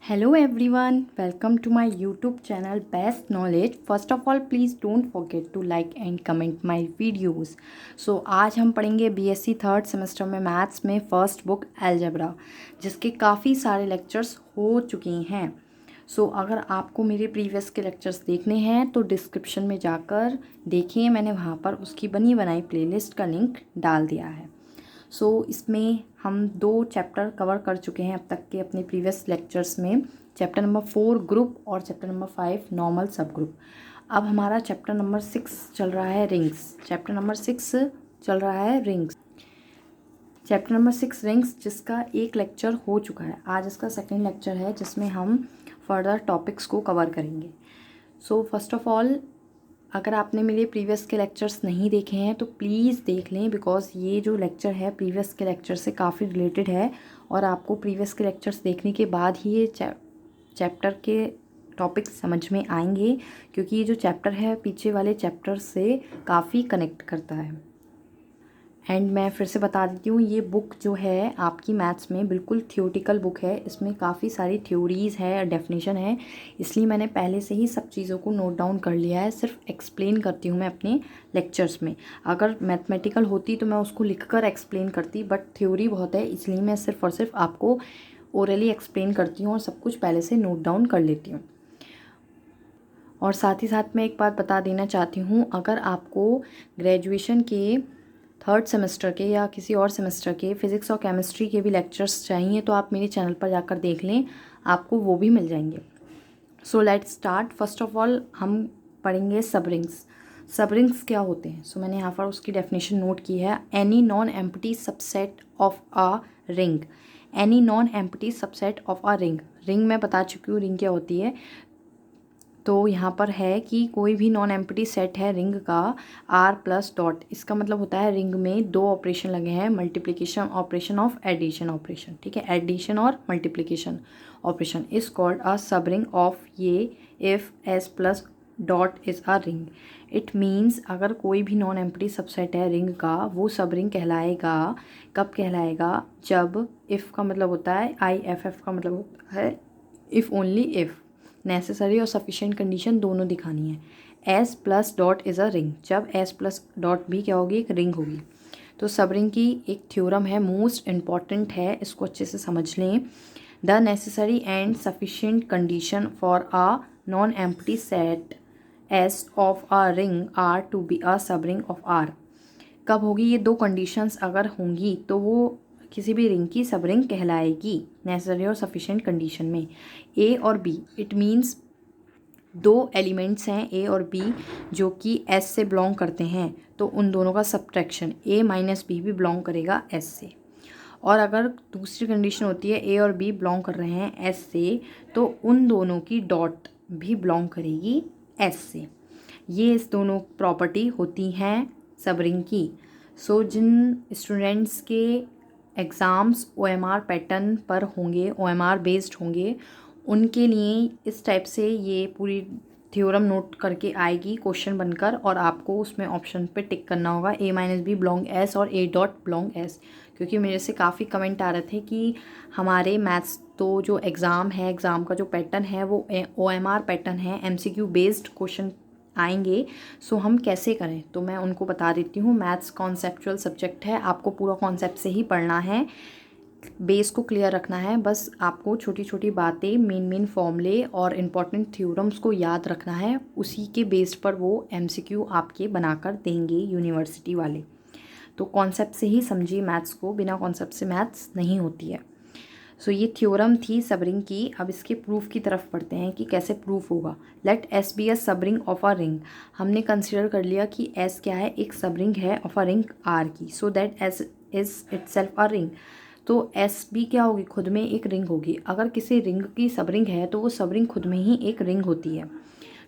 Hello everyone, welcome to my YouTube channel Best Knowledge. First of all, please don't forget to like and comment my videos. So आज हम पढ़ेंगे BSc third semester में maths में first book algebra, जिसके काफ़ी सारे lectures हो चुके हैं। अगर आपको मेरे प्रीवियस के लेक्चर्स देखने हैं तो डिस्क्रिप्शन में जाकर देखिए, मैंने वहाँ पर उसकी बनी बनाई प्लेलिस्ट का लिंक डाल दिया है। इसमें हम 2 चैप्टर कवर कर चुके हैं अब तक के अपने प्रीवियस लेक्चर्स में, चैप्टर नंबर 4 ग्रुप और चैप्टर नंबर 5 नॉर्मल सब ग्रुप। अब हमारा चैप्टर नंबर 6 चल रहा है रिंग्स। चैप्टर नंबर 6 चल रहा है रिंग्स। चैप्टर नंबर 6 रिंग्स, जिसका एक लेक्चर हो चुका है। आज इसका सेकेंड लेक्चर है जिसमें हम फर्दर टॉपिक्स को कवर करेंगे। फर्स्ट ऑफ ऑल, अगर आपने मेरे प्रीवियस के लेक्चर्स नहीं देखे हैं तो प्लीज़ देख लें, बिकॉज़ ये जो लेक्चर है प्रीवियस के लेक्चर से काफ़ी रिलेटेड है और आपको प्रीवियस के लेक्चर्स देखने के बाद ही ये चैप्टर के टॉपिक्स समझ में आएंगे, क्योंकि ये जो चैप्टर है पीछे वाले चैप्टर से काफ़ी कनेक्ट करता है। एंड मैं फिर से बता देती हूँ, ये बुक जो है आपकी मैथ्स में बिल्कुल थियोटिकल बुक है। इसमें काफ़ी सारी थ्योरीज़ है, डेफिनेशन है, इसलिए मैंने पहले से ही सब चीज़ों को नोट डाउन कर लिया है। सिर्फ एक्सप्लेन करती हूँ मैं अपने लेक्चर्स में। अगर मैथमेटिकल होती तो मैं उसको लिखकर एक्सप्लेन करती, बट थ्योरी बहुत है, इसलिए मैं सिर्फ और सिर्फ आपको ओरली एक्सप्लेन करती हूँ और सब कुछ पहले से नोट डाउन कर लेती हूँ। और साथ ही साथ मैं एक बात बता देना चाहती हूँ, अगर आपको ग्रेजुएशन के थर्ड सेमेस्टर के या किसी और सेमेस्टर के फिज़िक्स और केमिस्ट्री के भी लेक्चर्स चाहिए तो आप मेरे चैनल पर जाकर देख लें, आपको वो भी मिल जाएंगे। Let's start. First of all हम पढ़ेंगे सब रिंग्स। सब रिंग्स क्या होते हैं? मैंने यहाँ पर उसकी डेफिनेशन नोट की है। Any non empty subset of a ring. Any non empty subset of a ring. Ring मैं बता चुकी हूँ रिंग क्या होती है। तो यहाँ पर है कि कोई भी नॉन एम्प्टी सेट है रिंग का आर प्लस डॉट, इसका मतलब होता है रिंग में 2 ऑपरेशन लगे हैं, multiplication operation of addition operation, ठीक है, एडिशन और multiplication operation is called a subring of ये if S plus dot is a ring. It means अगर कोई भी नॉन एम्प्टी सबसेट है रिंग का, वो सब रिंग कहलाएगा। कब कहलाएगा? जब इफ़ का मतलब होता है IFF का मतलब होता है इफ़ ओनली इफ़, नेसेसरी और सफिशिएंट कंडीशन दोनों दिखानी है। S plus dot is a ring, जब एस प्लस डॉट भी क्या होगी? एक रिंग होगी। तो सब रिंग की एक थ्योरम है, मोस्ट इम्पॉर्टेंट है, इसको अच्छे से समझ लें। The necessary and sufficient condition for a non empty set S of a ring R to be a subring of are. कब होगी? ये 2 कंडीशंस अगर होंगी तो वो किसी भी रिंग की सब रिंग कहलाएगी, नेसेसरी और सफिशिएंट कंडीशन में। ए और बी, इट मीन्स 2 एलिमेंट्स हैं ए और बी जो कि एस से बिलोंग करते हैं, तो उन दोनों का सब्ट्रैक्शन ए माइनस बी भी बिलोंग करेगा एस से। और अगर दूसरी कंडीशन होती है ए और बी बिलोंग कर रहे हैं एस से, तो उन दोनों की डॉट भी बिलोंग करेगी एस से। ये इस दोनों प्रॉपर्टी होती हैं सब रिंग की। जिन स्टूडेंट्स के एग्ज़ाम्स OMR पैटर्न पर होंगे, OMR बेस्ड होंगे, उनके लिए इस टाइप से ये पूरी थ्योरम नोट करके आएगी क्वेश्चन बनकर, और आपको उसमें ऑप्शन पे टिक करना होगा ए माइनस बी बिलोंग एस और ए डॉट बिलोंग एस। क्योंकि मेरे से काफ़ी कमेंट आ रहे थे कि हमारे मैथ्स तो जो एग्ज़ाम है, एग्ज़ाम का जो पैटर्न है वो OMR पैटर्न है, MCQ बेस्ड क्वेश्चन आएंगे, हम कैसे करें? तो मैं उनको बता देती हूँ, मैथ्स कॉन्सेप्चुअल सब्जेक्ट है, आपको पूरा कॉन्सेप्ट से ही पढ़ना है, बेस को क्लियर रखना है। बस आपको छोटी छोटी बातें, मेन फॉर्मूले और इम्पॉर्टेंट थ्योरम्स को याद रखना है, उसी के बेस पर वो MCQ आपके बनाकर देंगे यूनिवर्सिटी वाले। तो कॉन्सेप्ट से ही समझिए मैथ्स को, बिना कॉन्सेप्ट से मैथ्स नहीं होती है। ये थ्योरम थी सब रिंग की। अब इसके प्रूफ की तरफ पढ़ते हैं कि कैसे प्रूफ होगा। लेट एस बी एस सब रिंग ऑफ अ रिंग। हमने कंसिडर कर लिया कि एस क्या है? एक सब रिंग है ऑफ अ रिंग आर की, so that S is itself a ring. तो एस भी क्या होगी? खुद में एक रिंग होगी। अगर किसी रिंग की सब रिंग है तो वो सब रिंग खुद में ही एक रिंग होती है।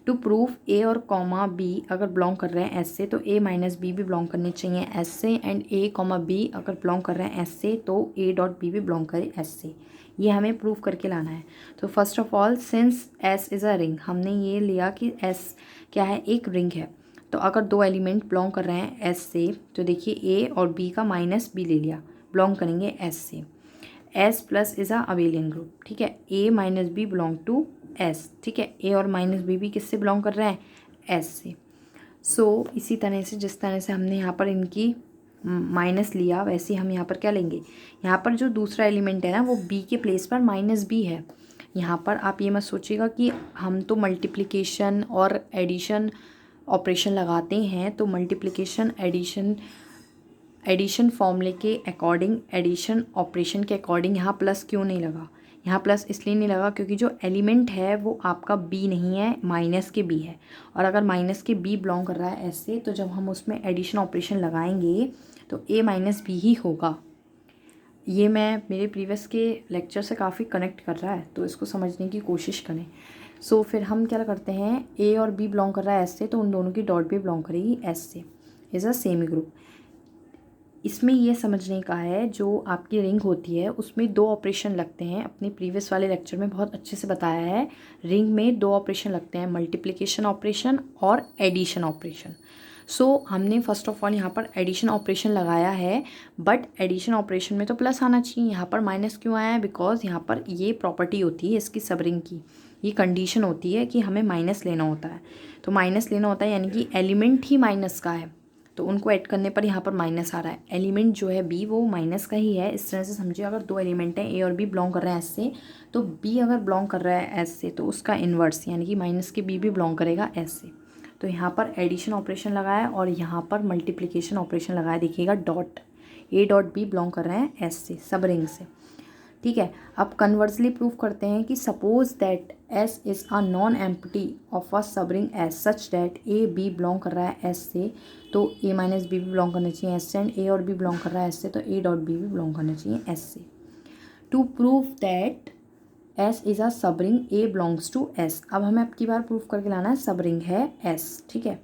टू प्रूफ ए और कॉमा बी अगर बिलोंग कर रहे हैं एस से, तो ए माइनस बी भी बिलोंग करने चाहिए एस से, एंड ए कॉमा बी अगर बिलोंग कर रहे हैं एस से, तो ए डॉट बी भी बिलोंग करे एस से। ये हमें प्रूफ करके लाना है। तो first of all, since S is a ring, हमने ये लिया कि एस क्या है? एक रिंग है। तो अगर 2 एलिमेंट बिलोंग कर रहे हैं एस से, तो देखिए ए और बी का माइनस बी ले लिया, बिलोंग करेंगे एस से। S plus is a abelian group, ठीक है। A minus B belong to S, ठीक है। ए और माइनस बी भी किससे बिलोंग कर रहा है, एस से। सो इसी तरह से जिस तरह से हमने यहाँ पर इनकी माइनस लिया, वैसे हम यहाँ पर क्या लेंगे, यहाँ पर जो दूसरा एलिमेंट है ना वो बी के प्लेस पर माइनस बी है। यहाँ पर आप ये मत सोचिएगा कि हम तो मल्टीप्लिकेशन और एडिशन ऑपरेशन लगाते हैं, तो मल्टीप्लिकेशन एडिशन फॉर्मूले के अकॉर्डिंग, एडिशन ऑपरेशन के अकॉर्डिंग यहाँ प्लस क्यों नहीं लगा। यहाँ प्लस इसलिए नहीं लगा क्योंकि जो एलिमेंट है वो आपका बी नहीं है, माइनस के बी है। और अगर माइनस के बी बिलोंग कर रहा है ऐसे, तो जब हम उसमें एडिशन ऑपरेशन लगाएंगे तो ए माइनस बी ही होगा। ये मैं मेरे प्रीवियस के लेक्चर से काफ़ी कनेक्ट कर रहा है, तो इसको समझने की कोशिश करें। सो फिर हम क्या करते हैं, ए और बी बिलोंग कर रहा है एस से, तो उन दोनों की डॉट भी बिलोंग करेगी एस से, इज़ अ सेमी ग्रुप। इसमें ये समझने का है, जो आपकी रिंग होती है उसमें दो ऑपरेशन लगते हैं। अपने प्रीवियस वाले लेक्चर में बहुत अच्छे से बताया है, रिंग में दो ऑपरेशन लगते हैं, मल्टीप्लिकेशन ऑपरेशन और एडिशन ऑपरेशन। सो हमने फर्स्ट ऑफ ऑल यहाँ पर एडिशन ऑपरेशन लगाया है, बट एडिशन ऑपरेशन में तो प्लस आना चाहिए, यहाँ पर माइनस क्यों आया है, बिकॉज यहाँ पर ये प्रॉपर्टी होती है इसकी सब रिंग की, ये कंडीशन होती है कि हमें माइनस लेना होता है। तो माइनस लेना होता है यानी कि एलिमेंट ही माइनस का है, तो उनको ऐड करने पर यहाँ पर माइनस आ रहा है। एलिमेंट जो है बी वो माइनस का ही है। इस तरह से समझिए, अगर दो एलिमेंट हैं ए और बी बिलोंग कर रहे हैं एस से, तो बी अगर बिलोंग कर रहा है एस से तो उसका इन्वर्स यानी कि माइनस के बी भी बिलोंग करेगा एस से। तो यहाँ पर एडिशन ऑपरेशन लगाया और यहाँ पर मल्टीप्लिकेशन ऑपरेशन लगाया। देखिएगा dot A dot B belong कर रहे हैं एस से, सब रिंग से, ठीक है। अब कन्वर्सली प्रूव करते हैं कि suppose that S is a non empty of a subring S such that A B belong कर रहा है एस से, तो ए माइनस बी भी बिलोंग करना चाहिए एस से, एंड ए और बी बिलोंग कर रहा है एस से, तो ए डॉट बी भी बिलोंग करना चाहिए एस से। To prove that S is a subring A belongs to S. अब हमें अब की बार प्रूव करके लाना है सब रिंग है एस, ठीक है।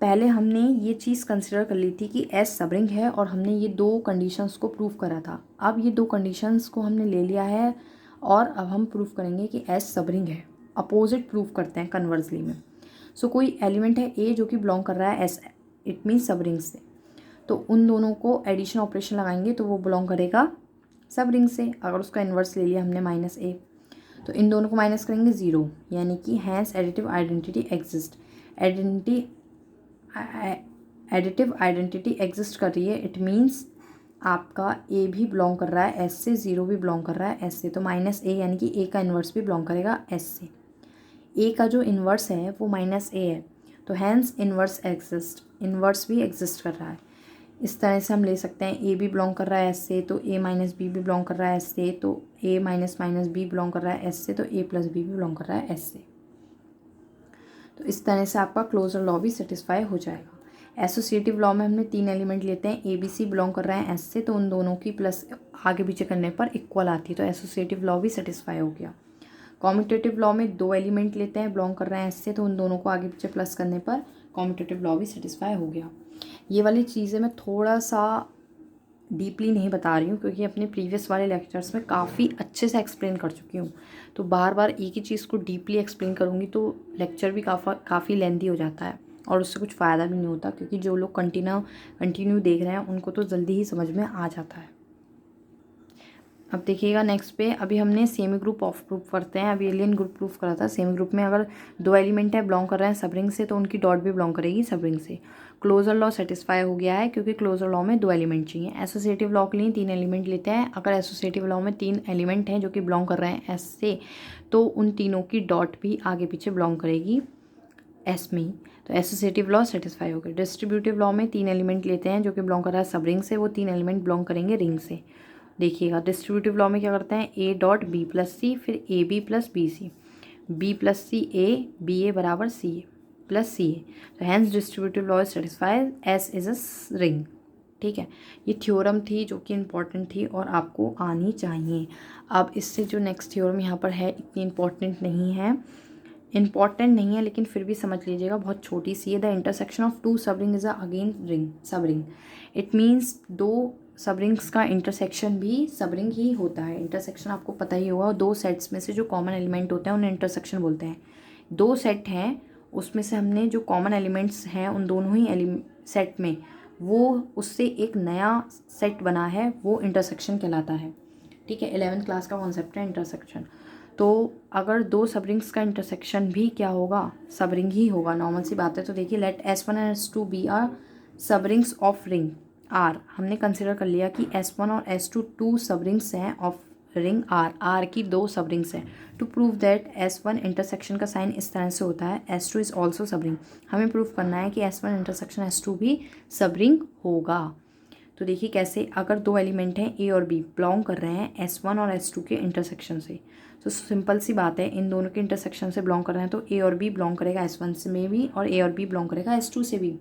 पहले हमने ये चीज़ कंसिडर कर ली थी कि एस सब रिंग है और हमने ये दो कंडीशंस को प्रूव करा था। अब ये दो कंडीशंस को हमने ले लिया है और अब हम प्रूव करेंगे कि एस सब रिंग है। अपोजिट प्रूव करते हैं कन्वर्सली में। सो कोई एलिमेंट है ए जो कि बिलोंग कर रहा है एस, इट मीन्स सब रिंग से, तो उन दोनों को एडिशन ऑपरेशन लगाएंगे तो वो बिलोंग करेगा सब रिंग से। अगर उसका इन्वर्स ले लिया हमने माइनस ए, तो इन दोनों को माइनस करेंगे ज़ीरो, यानी कि hence additive identity exist. Additive identity exist कर रही है, इट मीन्स आपका ए भी बिलोंग कर रहा है एस से, ज़ीरो भी बिलोंग कर रहा है एस से, तो माइनस ए यानी कि ए का इन्वर्स भी बिलोंग करेगा एस से। ए का जो इन्वर्स है वो माइनस ए है, तो हैंस इन्वर्स एग्जिस्ट, इन्वर्स भी एग्जिस्ट कर रहा है। इस तरह से हम ले सकते हैं, ए भी बिलोंग कर रहा है एस से, तो ए माइनस बी भी बिलोंग कर रहा है एस से, तो A minus minus B belong कर रहा है एस से, तो ए प्लस बी भी बिलोंग कर रहा है एस से। तो इस तरह से आपका क्लोजर लॉ भी सेटिस्फाई हो जाएगा। एसोसिएटिव लॉ में हमने तीन एलिमेंट लेते हैं, ए बी सी बिलोंग कर रहे हैं एस से, तो उन दोनों की प्लस आगे पीछे करने पर इक्वल आती है, तो एसोसिएटिव लॉ भी सेटिस्फाई हो गया। कॉम्यूटेटिव लॉ में दो एलिमेंट लेते हैं, बिलोंग कर रहे हैं एस से, तो उन दोनों को आगे पीछे प्लस करने पर कॉम्यूटेटिव लॉ भी सेटिस्फाई हो गया। ये वाली चीज़ें मैं थोड़ा सा डीपली नहीं बता रही हूँ क्योंकि अपने प्रीवियस वाले लेक्चर्स में काफ़ी अच्छे से एक्सप्लेन कर चुकी हूँ, तो बार बार एक ही चीज़ को डीपली एक्सप्लेन करूँगी तो लेक्चर भी काफ़ी लेंथी हो जाता है और उससे कुछ फ़ायदा भी नहीं होता, क्योंकि जो लोग कंटिन्यू देख रहे हैं उनको तो जल्दी ही समझ में आ जाता है। अब देखिएगा नेक्स्ट पे, अभी हमने सेमी ग्रुप ऑफ प्रूफ करते हैं। अभी एलियन ग्रुप प्रूफ करा था। सेमी ग्रुप में अगर दो एलिमेंट है बिलोंग कर रहे हैं सब रिंग से, तो उनकी डॉट भी बिलोंग करेगी सब रिंग से। क्लोजर लॉ सेटिस्फाई हो गया है क्योंकि क्लोजर लॉ में दो एलिमेंट चाहिए। एसोसिएटिव लॉ के लिए तीन एलिमेंट लेते हैं। अगर एसोसिएटिव लॉ में तीन एलिमेंट हैं जो कि बिलोंग कर रहे हैं एस से, तो उन तीनों की डॉट भी आगे पीछे बिलोंग करेगी एस में ही, तो एसोसिएटिव लॉ सेटिस्फाई हो गया। डिस्ट्रीब्यूटिव लॉ में तीन एलिमेंट लेते हैं जो कि बिलोंग कर रहा है सब रिंग से, वो तीन एलिमेंट बिलोंग करेंगे रिंग से। देखिएगा डिस्ट्रीब्यूटिव लॉ में क्या करते हैं, A dot B plus C, फिर A B plus B C, B plus C A, B A बराबर C A plus C A, तो hence distributive law is satisfied, S is a ring. ठीक है, ये थ्योरम थी जो कि important थी और आपको आनी चाहिए। अब इससे जो नेक्स्ट थ्योरम यहाँ पर है इतनी इम्पॉर्टेंट नहीं है, लेकिन फिर भी समझ लीजिएगा, बहुत छोटी सी है। द इंटरसेक्शन ऑफ टू सब रिंग इज अगेन रिंग, सब रिंग। इट मीन्स दो सब रिंग्स का इंटरसेक्शन भी सब रिंग ही होता है। इंटरसेक्शन आपको पता ही होगा, दो सेट्स में से जो कॉमन एलिमेंट होते हैं उन्हें इंटरसेक्शन बोलते हैं। दो सेट हैं, उसमें से हमने जो कॉमन एलिमेंट्स हैं उन दोनों ही सेट में वो उससे एक नया सेट बना है, वो इंटरसेक्शन कहलाता है। ठीक है, 11th क्लास का कॉन्सेप्ट है इंटरसेक्शन। तो अगर दो सब रिंग्स का इंटरसेक्शन भी क्या होगा, सब रिंग ही होगा, नॉर्मल सी बात है। तो देखिए let S1 and S2 be are subrings of ring R. हमने कंसिडर कर लिया कि S1 और S2 टू सब रिंग्स हैं ऑफ रिंग आर की दो सब रिंग्स हैं। To prove that S1 intersection का साइन इस तरह से होता है, S2 is also subring. हमें प्रूव करना है कि S1 इंटरसेक्शन S2 भी सब रिंग होगा। तो देखिए कैसे, अगर दो एलिमेंट हैं A और B बिलोंग कर रहे हैं S1 और S2 के इंटरसेक्शन से, तो सिंपल सी बात है, इन दोनों के इंटरसेक्शन से बिलोंग कर रहे हैं तो A और B बिलोंग करेगा S1 से में भी और A और B बिलोंग करेगा S2 से भी।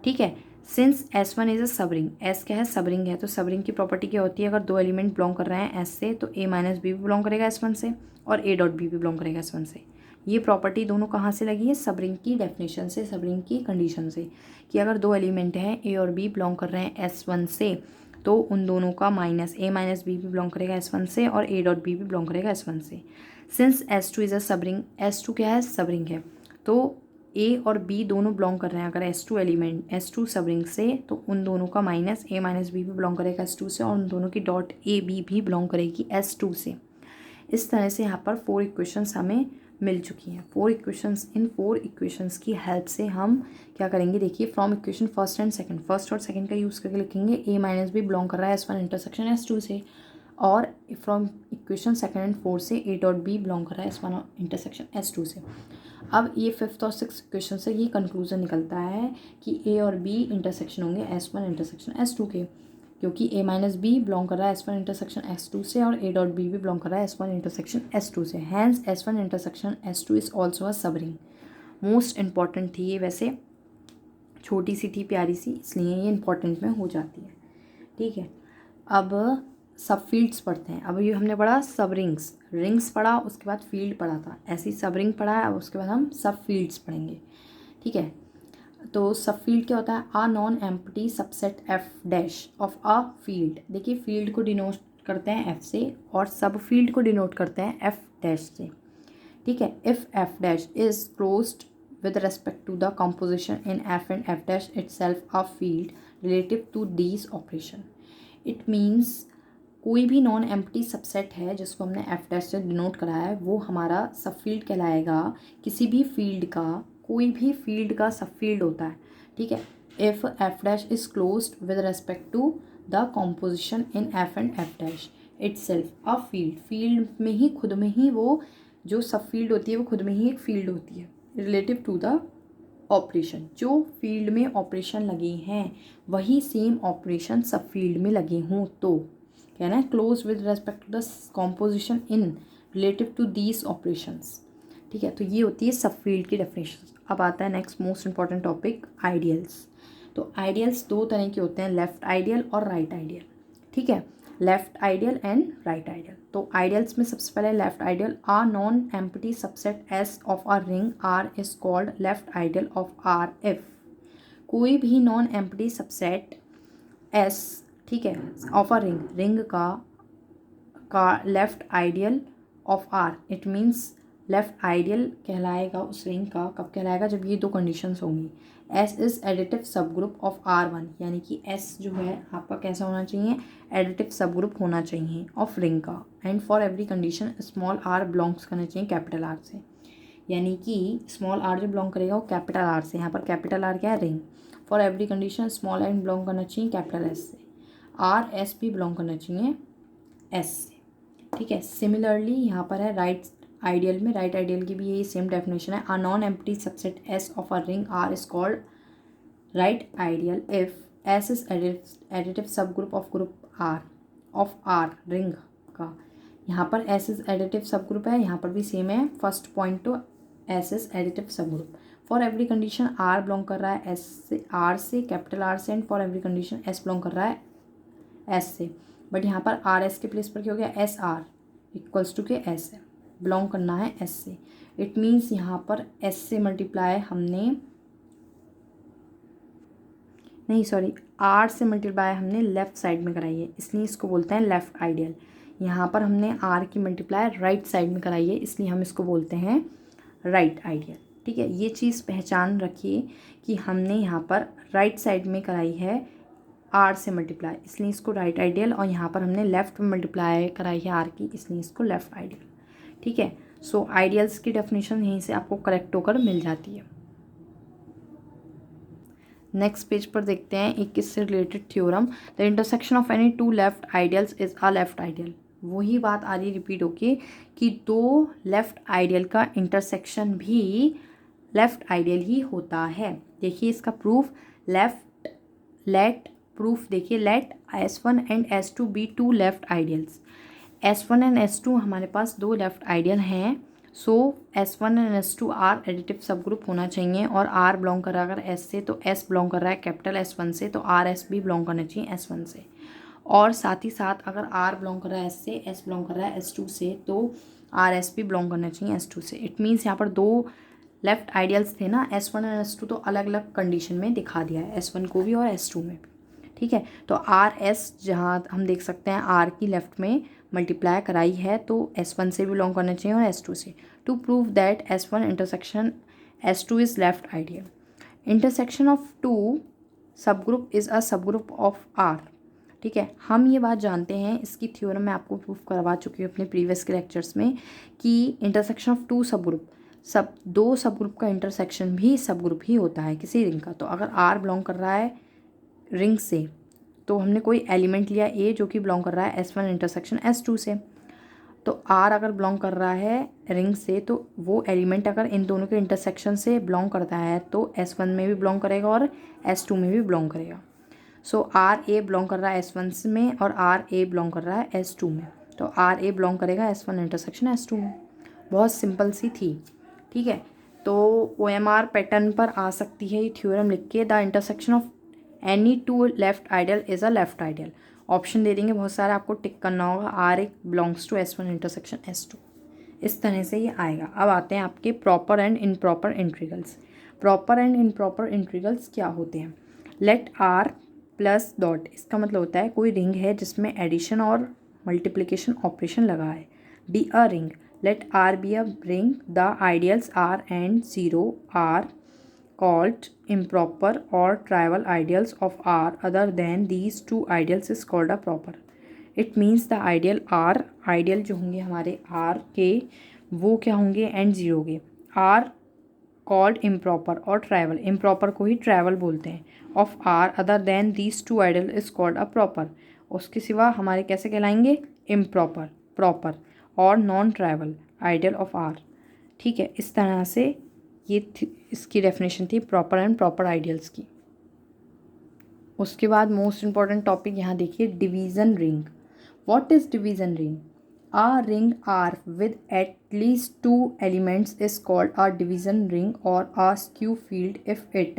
ठीक है, since S1 is a subring, S क्या है, सबरिंग है, तो सबरिंग की प्रॉपर्टी क्या होती है, अगर दो एलिमेंट बिलोंग कर रहे हैं S से तो A माइनस बी भी बिलोंग करेगा S1 से और A डॉट बी भी बिलोंग करेगा S1 से। ये प्रॉपर्टी दोनों कहाँ से लगी है, सबरिंग की डेफिनेशन से, सबरिंग की कंडीशन से, कि अगर दो एलिमेंट हैं A और B बिलोंग कर रहे हैं S1 से तो उन दोनों का माइनस A माइनस बी भी बिलोंग करेगा S1 से और A डॉट बी भी बिलोंग करेगा S1 से। Since S2 is a subring, S2 क्या है, सबरिंग है, तो A और B दोनों बिलोंग कर रहे हैं अगर S2 एलिमेंट S2 सबरिंग से, तो उन दोनों का माइनस A माइनस बी भी बिलोंग करेगा S2 से और उन दोनों की डॉट A B भी बिलोंग करेगी S2 से। इस तरह से यहाँ पर 4 इक्वेशंस हमें मिल चुकी हैं। 4 इक्वेशंस, इन 4 इक्वेशंस की हेल्प से हम क्या करेंगे, देखिए from equation first and second, first और सेकंड का यूज़ करके लिखेंगे A माइनस बी बिलोंग कर रहा है S1 इंटरसेक्शन S2 से, और from equation second and fourth से A डॉट बी बिलोंग कर रहा है S1 इंटरसेक्शन S2 से। अब ये फिफ्थ और सिक्स इक्वेशन से ये कंक्लूजन निकलता है कि A और B इंटरसेक्शन होंगे S1 इंटरसेक्शन S2 के, क्योंकि A माइनस बी बिलोंग कर रहा है S1 इंटरसेक्शन S2 से और A डॉट बी भी बिलोंग कर रहा है S1 इंटरसेक्शन S2 से। Hence S1 intersection S2 is also a subring. Most important थी ये, वैसे छोटी सी थी, प्यारी सी, इसलिए ये इंपॉर्टेंट में हो जाती है। ठीक है, अब सब फील्ड्स पढ़ते हैं। अब ये हमने पढ़ा सब रिंग्स, रिंग्स पढ़ा, उसके बाद फील्ड पढ़ा था, ऐसी सब रिंग पढ़ा है, अब उसके बाद हम सब फील्ड्स पढ़ेंगे। ठीक है, तो सब फील्ड क्या होता है, a non empty subset F dash of a field. देखिए फील्ड को डिनोट करते हैं एफ से और सब फील्ड को डिनोट करते हैं एफ डैश से। ठीक है, if F dash is closed with respect to the composition in f and f dash itself a field relative to these operation. It means कोई भी नॉन एम्प्टी सबसेट है जिसको हमने एफ डैश से denote कराया है वो हमारा सब फील्ड कहलाएगा। किसी भी फील्ड का, कोई भी फील्ड का सब फील्ड होता है। ठीक है, if F dash is closed with respect to the composition in F and F dash itself a field, field में ही, खुद में ही, वो जो सब फील्ड होती है वो खुद में ही एक फील्ड होती है रिलेटिव टू द ऑपरेशन। जो फील्ड में ऑपरेशन लगे हैं वही सेम ऑपरेशन सब फील्ड में लगे हों तो कहना है close with respect to the composition in relative to these operations. ठीक है, तो ये होती है सब फील्ड की डेफिनेशन। अब आता है next most important topic, ideals. तो आइडियल्स दो तरह के होते हैं, लेफ्ट आइडियल और राइट आइडियल। ठीक है, left ideal and right ideal. तो आइडियल्स में सबसे पहले left ideal, a non empty subset S of a ring R is called left ideal of R if. कोई भी नॉन एम्प्टी सबसेट एस, ठीक है, ऑफ अ रिंग, रिंग का left ideal of R, it means left ideal कहलाएगा उस ring का, कब कहलाएगा, जब ये दो कंडीशंस होंगी। S is additive subgroup of R1, यानी कि एस जो है आपका कैसा होना चाहिए, एडिटिव सब ग्रुप होना चाहिए ऑफ रिंग का। And for every condition small r belongs करना चाहिए कैपिटल R से, यानी कि स्मॉल r जो बिलोंग करेगा वो कैपिटल R से। यहाँ पर कैपिटल R क्या है, ring. For every condition small n belong करना चाहिए कैपिटल S से, आर एस भी बिलोंग करना चाहिए S से। ठीक है, सिमिलरली यहाँ पर है राइट आइडियल में, राइट आइडियल की भी यही सेम डेफिनेशन है, a non empty subset S of a ring R is called right ideal if S is additive subgroup of R ring का। यहाँ पर S is additive subgroup है, यहाँ पर भी सेम है, फर्स्ट पॉइंट तो S is additive subgroup. For every condition R belong कर रहा है एस से, आर से, कैपिटल आर से, and for every condition S belong कर रहा है एस से। बट यहाँ पर आर एस के प्लेस पर क्या हो गया, एस आर इक्वल्स टू के एस है, बिलोंग करना है एस से। इट मीन्स यहाँ पर एस से मल्टीप्लाई हमने, नहीं सॉरी, आर से मल्टीप्लाई हमने लेफ़्ट साइड में कराई है, इसलिए इसको बोलते हैं लेफ़्ट आइडियल। यहाँ पर हमने आर की मल्टीप्लाई राइट साइड में कराई है, इसलिए हम इसको बोलते हैं राइट आइडियल। ठीक है, ये चीज़ पहचान रखिए कि हमने यहाँ पर राइट साइड में कराई है आर से मल्टीप्लाई, इसलिए इसको राइट आइडियल, और यहाँ पर हमने लेफ़्ट में मल्टीप्लाई कराई है आर की, इसलिए इसको लेफ़्ट आइडियल। ठीक है, सो आइडियल्स की डेफिनेशन यहीं से आपको करेक्ट होकर मिल जाती है। नेक्स्ट पेज पर देखते हैं एक इससे related theorem, the intersection of any two left ideals is a left ideal. वही बात आ रही रिपीट होके कि दो लेफ्ट आइडियल का इंटरसेक्शन भी लेफ्ट आइडियल ही होता है। देखिए इसका प्रूफ, लेट प्रूफ देखिए, let S1 and S2 be two left ideals. S1 and S2 हमारे पास दो लेफ्ट आइडियल हैं, so S1 and S2 are additive subgroup होना चाहिए, और R बिलोंग कर रहा है अगर S से तो S बिलोंग कर रहा है कैपिटल S1 से, तो R S भी बिलोंग करना चाहिए S1 से, और साथ ही साथ अगर R बिलोंग कर रहा है S से, S बिलोंग कर रहा है S2 से, तो R S भी बिलोंग करना चाहिए S2 से। इट मीन्स यहाँ पर दो लेफ्ट आइडियल्स थे ना S1 एंड S2, तो अलग अलग कंडीशन में दिखा दिया है, S1 को भी और S2 में भी। ठीक है, तो आर एस जहाँ हम देख सकते हैं आर की लेफ्ट में मल्टीप्लाई कराई है, तो S1 से भी बिलोंग करना चाहिए और S2 से। To prove that S1 intersection S2 is left ideal, intersection of two subgroup is a subgroup of are. ठीक है, हम ये बात जानते हैं, इसकी थ्योरम मैं आपको प्रूफ करवा चुकी हूँ अपने प्रीवियस के लेक्चर्स में, कि इंटरसेक्शन ऑफ टू सब ग्रुप, दो सब ग्रुप का इंटरसेक्शन भी सब ग्रुप ही होता है किसी रिंग का। तो अगर आर बिलोंग कर रहा है रिंग से, तो हमने कोई एलिमेंट लिया ए जो कि बिलोंग कर रहा है S1 इंटरसेक्शन S2 से, तो आर अगर बिलोंग कर रहा है रिंग से, तो वो एलिमेंट अगर इन दोनों के इंटरसेक्शन से बिलोंग करता है तो S1 में भी बिलोंग करेगा और S2 में भी बिलोंग करेगा। सो आर ए बिलोंग कर रहा है S1 में और आर ए बिलोंग कर रहा है S2 में, तो आर ए बिलोंग करेगा S1 इंटरसेक्शन S2 में। बहुत सिंपल सी थी। ठीक है, तो OMR पैटर्न पर आ सकती है ये थ्योरम लिख के, the intersection of any two left ideal is a left ideal. Option दे देंगे बहुत सारे, आपको टिक करना होगा, R A belongs to S1 intersection S2, इस तरह से ये आएगा। अब आते हैं आपके proper and improper integrals. Proper and improper integrals क्या होते हैं? लेट आर प्लस डॉट, इसका मतलब होता है कोई रिंग है जिसमें एडिशन और मल्टीप्लिकेशन ऑपरेशन लगा है, be a ring. Let R be a ring, the ideals R and 0 are called improper or trivial ideals of R other than these two ideals is called a proper. It means the ideal R, ideal जो होंगे हमारे R के, वो क्या होंगे and 0 के, R called improper और trivial, improper को ही trivial बोलते हैं, of R other than these two ideal is called a proper, उसके सिवा हमारे कैसे कहलाएंगे? improper, proper और non trivial ideal of R। ठीक है, इस तरह से ये इसकी डेफिनेशन थी प्रॉपर एंड प्रॉपर आइडियल्स की। उसके बाद मोस्ट इंपॉर्टेंट टॉपिक यहाँ देखिए, division ring. What is division ring? A ring R with at least two elements is called a division ring or a skew field if it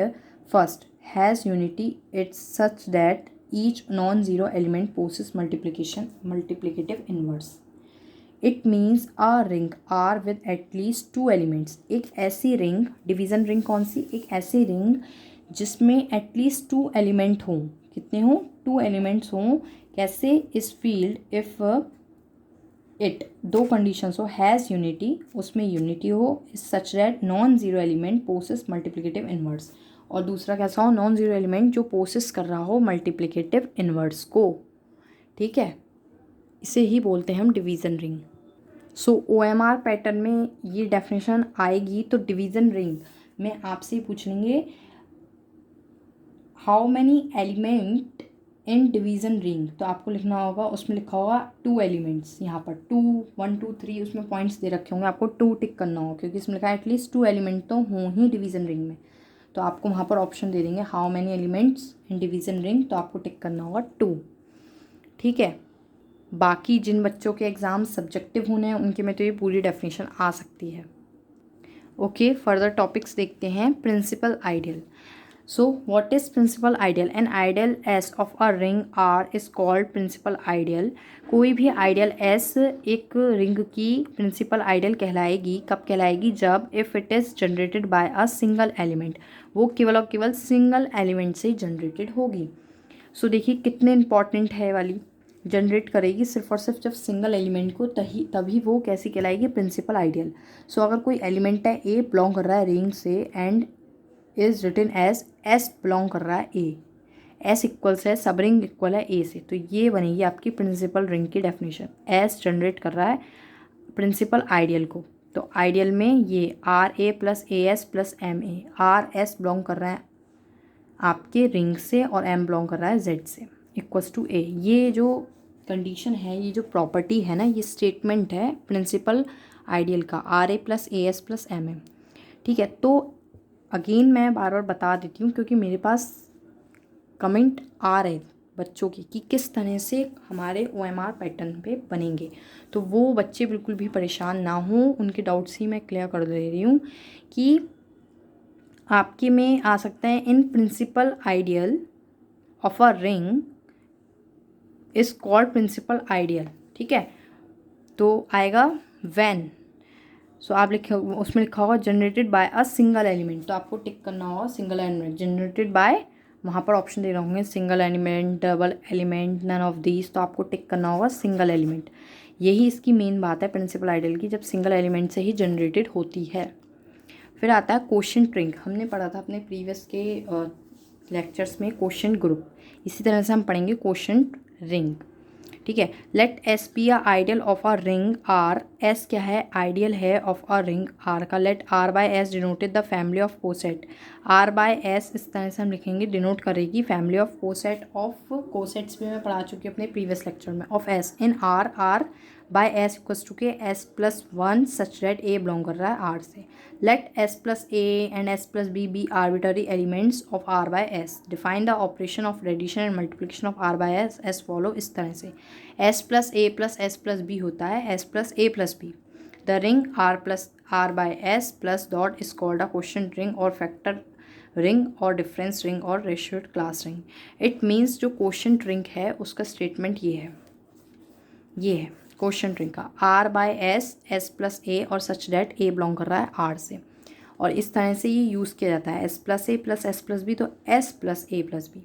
first has unity, it's such that each non-zero element possesses multiplicative inverse. It means a ring R with at least two elements, एक ऐसी ring, division ring कौन सी? एक ऐसी ring जिसमें at least to element हों। कितने हों? Two elements हों। कैसे? इस फील्ड इफ़ इट, दो कंडीशंस हो, हैज़ यूनिटी, उसमें यूनिटी हो, is such that non zero element possess multiplicative inverse, और दूसरा कैसा हो? नॉन ज़ीरो एलिमेंट जो पोसेस कर रहा हो मल्टीप्लिकेटिव इनवर्स को। ठीक है, इसे ही बोलते हैं हम डिवीज़न रिंग। सो OMR पैटर्न में ये डेफिनेशन आएगी, तो डिवीज़न रिंग में आपसे ही पूछ लेंगे how many element in division ring, तो आपको लिखना होगा, उसमें लिखा होगा टू एलिमेंट्स, यहाँ पर 2 1 2 3 उसमें पॉइंट्स दे रखे होंगे, आपको 2 टिक करना होगा क्योंकि इसमें लिखा है एटलीस्ट 2 एलिमेंट तो हों ही डिवीज़न रिंग में। तो आपको वहाँ पर ऑप्शन दे देंगे how many elements in division ring, तो आपको टिक करना होगा 2। ठीक है, बाकी जिन बच्चों के एग्ज़ाम सब्जेक्टिव होने हैं उनके में तो ये पूरी डेफिनेशन आ सकती है। ओके, फर्दर टॉपिक्स देखते हैं। Principal ideal. So what is principal ideal? An ideal S of a ring R is called principal ideal. कोई भी आइडियल एस एक रिंग की प्रिंसिपल आइडियल कहलाएगी। कब कहलाएगी? जब if it is generated by a single element, वो केवल और केवल सिंगल एलिमेंट से जनरेटेड होगी। सो देखिए कितने इंपॉर्टेंट है वाली, जनरेट करेगी सिर्फ और सिर्फ जब सिंगल एलिमेंट को, तभी वो कैसी कहलाएगी? Principal ideal. सो अगर कोई एलिमेंट है ए बिलोंग कर रहा है रिंग से and is written as S belong कर रहा है ए, एस इक्वल्स है, सब रिंग इक्वल है ए से, तो ये बनेगी आपकी प्रिंसिपल रिंग की डेफिनेशन। एस जनरेट कर रहा है प्रिंसिपल आइडियल को, तो आइडियल में ये R A plus A S plus M A, R S belong कर रहा है आपके रिंग से और एम बिलोंग कर रहा है जेड से, इक्वल्स टू ए। ये जो कंडीशन है, ये जो प्रॉपर्टी है ना, ये स्टेटमेंट है प्रिंसिपल आइडियल का, R A plus A S plus M M. ठीक है, तो अगेन मैं बार बार बता देती हूँ क्योंकि मेरे पास कमेंट आ रहे बच्चों की कि किस तरह से हमारे OMR पैटर्न पे बनेंगे, तो वो बच्चे बिल्कुल भी परेशान ना हों, उनके डाउट्स ही मैं क्लियर कर दे रही हूँ कि आपके में आ सकता है इन principal ideal of a ring is called principal ideal. ठीक है, तो आएगा व्हेन, सो आप लिखे उसमें लिखा होगा generated by a single element, तो आपको टिक करना होगा सिंगल एलिमेंट जनरेटेड बाय, वहाँ पर ऑप्शन दे रहे होंगे single element, double element, none of these, तो आपको टिक करना होगा सिंगल एलिमेंट। यही इसकी मेन बात है प्रिंसिपल आइडियल की, जब सिंगल एलिमेंट से ही जनरेटेड होती है। फिर आता है क्वोशिएंट रिंग, हमने पढ़ा था अपने प्रीवियस के लेक्चर्स में क्वोशिएंट ग्रुप, इसी तरह से हम पढ़ेंगे क्वोशिएंट रिंग। ठीक है, let S be a ideal of a ring R, S क्या है, आइडियल है ऑफ अ रिंग आर का। Let R by S denoted the family of coset, R by S इस तरह से हम लिखेंगे, डिनोट करेगी family of coset, of cosets भी मैं पढ़ा चुकी हूँ अपने प्रीवियस लेक्चर में, of S in R, R by S equals to के S plus one such that A belong कर रहा है आर से। Let S plus A and S plus B arbitrary elements of R by S, define the operation of addition and multiplication of R by S as follow, इस तरह से S plus S plus B होता है S plus A plus B. The ring R plus R by S plus dot is called a quotient ring और factor ring और difference ring और residue class ring. It means जो quotient ring है उसका statement ये है, ये है क्वोशिएंट रिंग का, R by S, S plus A और सच डैट ए बिलोंग कर रहा है आर से, और इस तरह से ये यूज़ किया जाता है S plus A plus S plus B, तो S plus A plus B.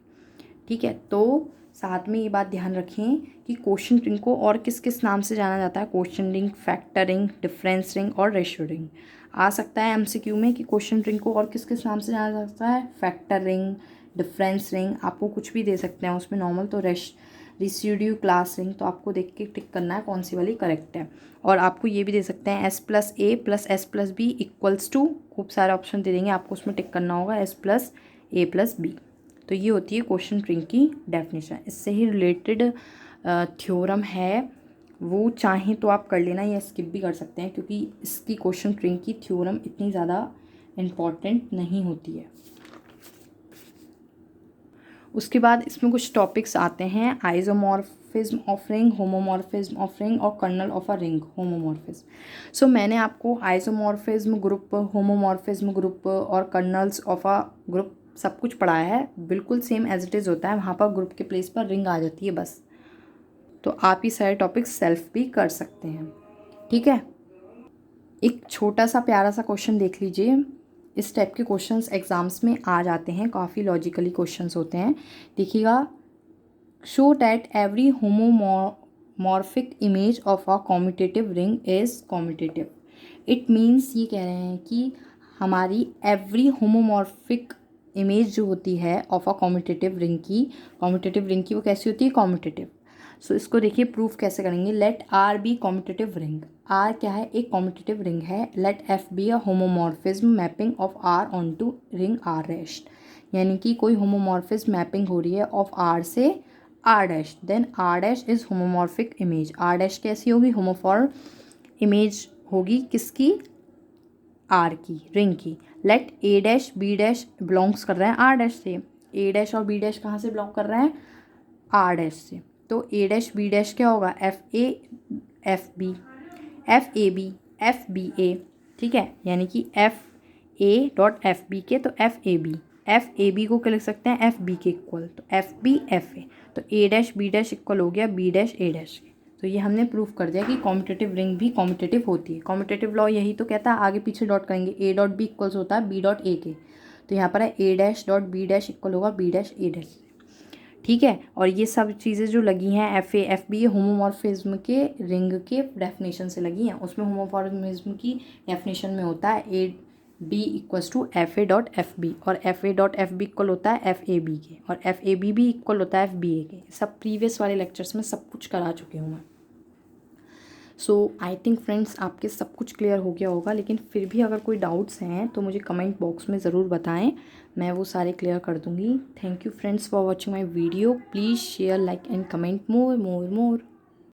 ठीक है, तो साथ में ये बात ध्यान रखें कि क्वोशिएंट रिंग को और किस किस नाम से जाना जाता है, quotient ring, factor ring, difference ring और रेशियो रिंग। आ सकता है MCQ में कि क्वोशिएंट रिंग को और किस किस नाम से जाना जाता है, फैक्टर रिंग, डिफरेंस रिंग, आपको कुछ भी दे सकते हैं उसमें नॉर्मल, तो रेसिड्यू क्लास रिंग, तो आपको देख के टिक करना है कौन सी वाली करेक्ट है। और आपको ये भी दे सकते हैं S plus A plus S plus B equals to, खूब सारे ऑप्शन दे देंगे आपको, उसमें टिक करना होगा S plus A plus B. तो ये होती है क्वोशिएंट रिंग की डेफिनेशन। इससे ही रिलेटेड थ्योरम है, वो चाहें तो आप कर लेना या स्किप भी कर सकते हैं क्योंकि इसकी क्वोशिएंट रिंग की थ्योरम इतनी ज़्यादा इम्पॉर्टेंट नहीं होती है। उसके बाद इसमें कुछ टॉपिक्स आते हैं, isomorphism of ring, homomorphism of ring और kernel of a ring homomorphism. So मैंने आपको आइसोमॉर्फिज्म ग्रुप, होमोमॉर्फिज्म ग्रुप और कर्नल्स ऑफ अ ग्रुप सब कुछ पढ़ाया है, बिल्कुल सेम एज इट इज़ होता है, वहाँ पर ग्रुप के प्लेस पर रिंग आ जाती है बस। तो आप ये सारे टॉपिक्स सेल्फ भी कर सकते हैं। ठीक है, एक छोटा सा प्यारा सा क्वेश्चन देख लीजिए, इस टाइप के क्वेश्चंस एग्जाम्स में आ जाते हैं, काफ़ी लॉजिकली क्वेश्चंस होते हैं। देखिएगा, show that every homomorphic image of a commutative ring is commutative. It means ये कह रहे हैं कि हमारी एवरी होमोमॉर्फिक इमेज जो होती है ऑफ अ कॉम्यूटेटिव रिंग की वो कैसी होती है, कॉम्यूटेटिव। सो इसको देखिए प्रूफ कैसे करेंगे। Let R be commutative ring, R क्या है, एक कॉम्यूटेटिव रिंग है। Let F be a homomorphism mapping of R onto ring R dash, यानी कि कोई होमोमॉर्फिज्म मैपिंग हो रही है ऑफ आर से R dash, then R dash is homomorphic image. R dash कैसी होगी, होमोफॉर्म इमेज होगी किसकी, आर की, रिंग की। लेट ए डैश बी डैश बिलोंग्स कर रहे हैं आर डैश से, ए डैश और बी डैश कहाँ से बिलोंग कर रहे हैं, आर डैश से, तो ए डैश बी डैश क्या होगा, F A F B, F A B F B A. ठीक है, यानी कि F A dot F B के, तो एफ ए बी को क्या लिख सकते हैं, एफ बी के इक्वल, तो एफ बी एफ ए, तो ए डैश बी डैश इक्वल हो गया बी डैश ए डैश के। तो ये हमने प्रूफ कर दिया कि कॉम्यूटेटिव रिंग भी कॉम्यूटेटिव होती है। कॉम्यूटेटिव लॉ यही तो कहता है, आगे पीछे डॉट करेंगे, ए डॉट बी इक्वल्स होता है बी डॉट ए के, तो यहाँ पर है A dash dot B dash equal होगा बी डैश ए डैश। ठीक है, और ये सब चीज़ें जो लगी हैं एफ ए एफ बी, ये होमोमॉर्फिज्म के रिंग के डेफिनेशन से लगी हैं। उसमें होमोमॉर्फिज्म की डेफिनेशन में होता है A B equals to F A dot F B, और F A dot F B equal होता है एफ ए बी के, और एफ ए बी भी इक्वल होता है एफ बी ए के। सब प्रीवियस वाले लेक्चर्स में सब कुछ करा चुकी हूँ मैं। सो आई थिंक फ्रेंड्स आपके सब कुछ क्लियर हो गया होगा, लेकिन फिर भी अगर कोई डाउट्स हैं तो मुझे कमेंट बॉक्स में ज़रूर बताएं, मैं वो सारे क्लियर कर दूँगी। Thank you friends for watching my video. Please share, like and comment more more more.